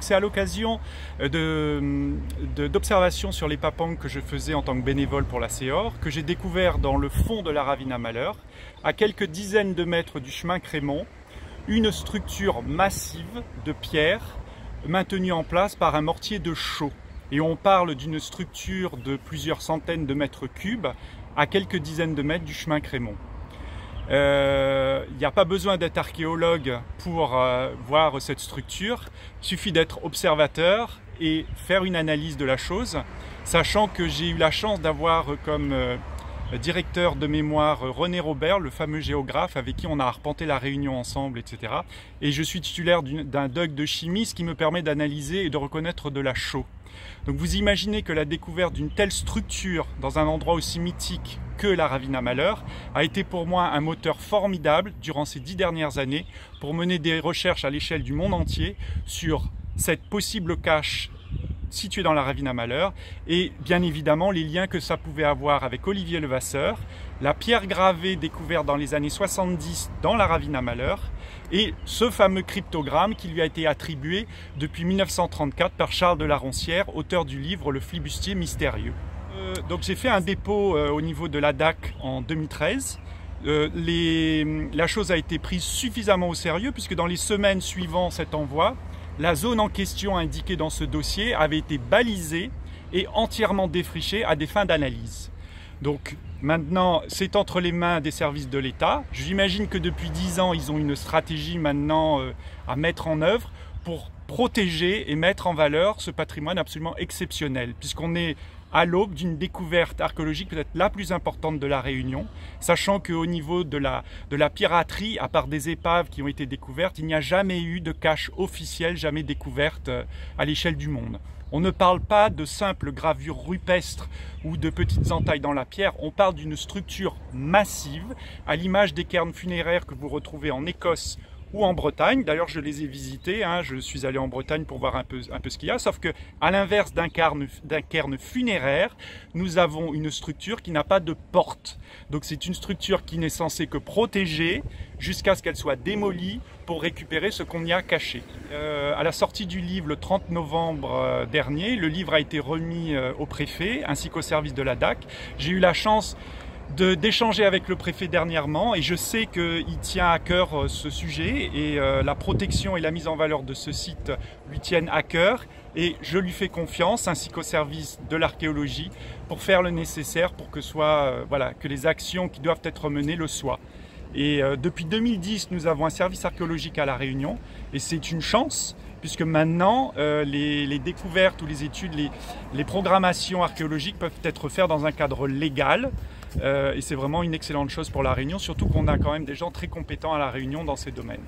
C'est à l'occasion d'observations sur les papangs que je faisais en tant que bénévole pour la CEOR que j'ai découvert dans le fond de la ravine à Malheur, à quelques dizaines de mètres du chemin Crémont, une structure massive de pierre maintenue en place par un mortier de chaux. Et on parle d'une structure de plusieurs centaines de mètres cubes à quelques dizaines de mètres du chemin Crémont. Il n'y a pas besoin d'être archéologue pour voir cette structure, il suffit d'être observateur et faire une analyse de la chose, sachant que j'ai eu la chance d'avoir comme directeur de mémoire René Robert, le fameux géographe avec qui on a arpenté la Réunion ensemble, etc. Et je suis titulaire d'un DUG de chimie, ce qui me permet d'analyser et de reconnaître de la chaux. Donc vous imaginez que la découverte d'une telle structure dans un endroit aussi mythique que la ravine à Malheur a été pour moi un moteur formidable durant ces 10 dernières années pour mener des recherches à l'échelle du monde entier sur cette possible cache située dans la ravine à Malheur et bien évidemment les liens que ça pouvait avoir avec Olivier Levasseur, la pierre gravée découverte dans les années 70 dans la ravine à Malheur et ce fameux cryptogramme qui lui a été attribué depuis 1934 par Charles de la Roncière, auteur du livre Le Flibustier mystérieux. Donc j'ai fait un dépôt au niveau de la DAC en 2013. La chose a été prise suffisamment au sérieux puisque dans les semaines suivant cet envoi, la zone en question indiquée dans ce dossier avait été balisée et entièrement défrichée à des fins d'analyse. Donc maintenant, c'est entre les mains des services de l'État. J'imagine que depuis 10 ans, ils ont une stratégie maintenant à mettre en œuvre pour protéger et mettre en valeur ce patrimoine absolument exceptionnel, puisqu'on est à l'aube d'une découverte archéologique peut-être la plus importante de la Réunion, sachant qu'au niveau de la piraterie, à part des épaves qui ont été découvertes, il n'y a jamais eu de cache officielle, jamais découverte à l'échelle du monde. On ne parle pas de simples gravures rupestres ou de petites entailles dans la pierre, on parle d'une structure massive, à l'image des cairns funéraires que vous retrouvez en Écosse ou en Bretagne. D'ailleurs, je les ai visités, je suis allé en Bretagne pour voir un peu ce qu'il y a, sauf que à l'inverse d'un cairn funéraire, nous avons une structure qui n'a pas de porte. Donc c'est une structure qui n'est censée que protéger jusqu'à ce qu'elle soit démolie pour récupérer ce qu'on y a caché. À la sortie du livre le 30 novembre dernier, le livre a été remis au préfet ainsi qu'au service de la DAC. J'ai eu la chance d'échanger avec le préfet dernièrement et je sais qu'il tient à cœur ce sujet et la protection et la mise en valeur de ce site lui tiennent à cœur et je lui fais confiance ainsi qu'au service de l'archéologie pour faire le nécessaire pour que que les actions qui doivent être menées le soient. Et depuis 2010, nous avons un service archéologique à La Réunion et c'est une chance puisque maintenant les découvertes ou les études, les programmations archéologiques peuvent être faites dans un cadre légal et c'est vraiment une excellente chose pour La Réunion, surtout qu'on a quand même des gens très compétents à La Réunion dans ces domaines.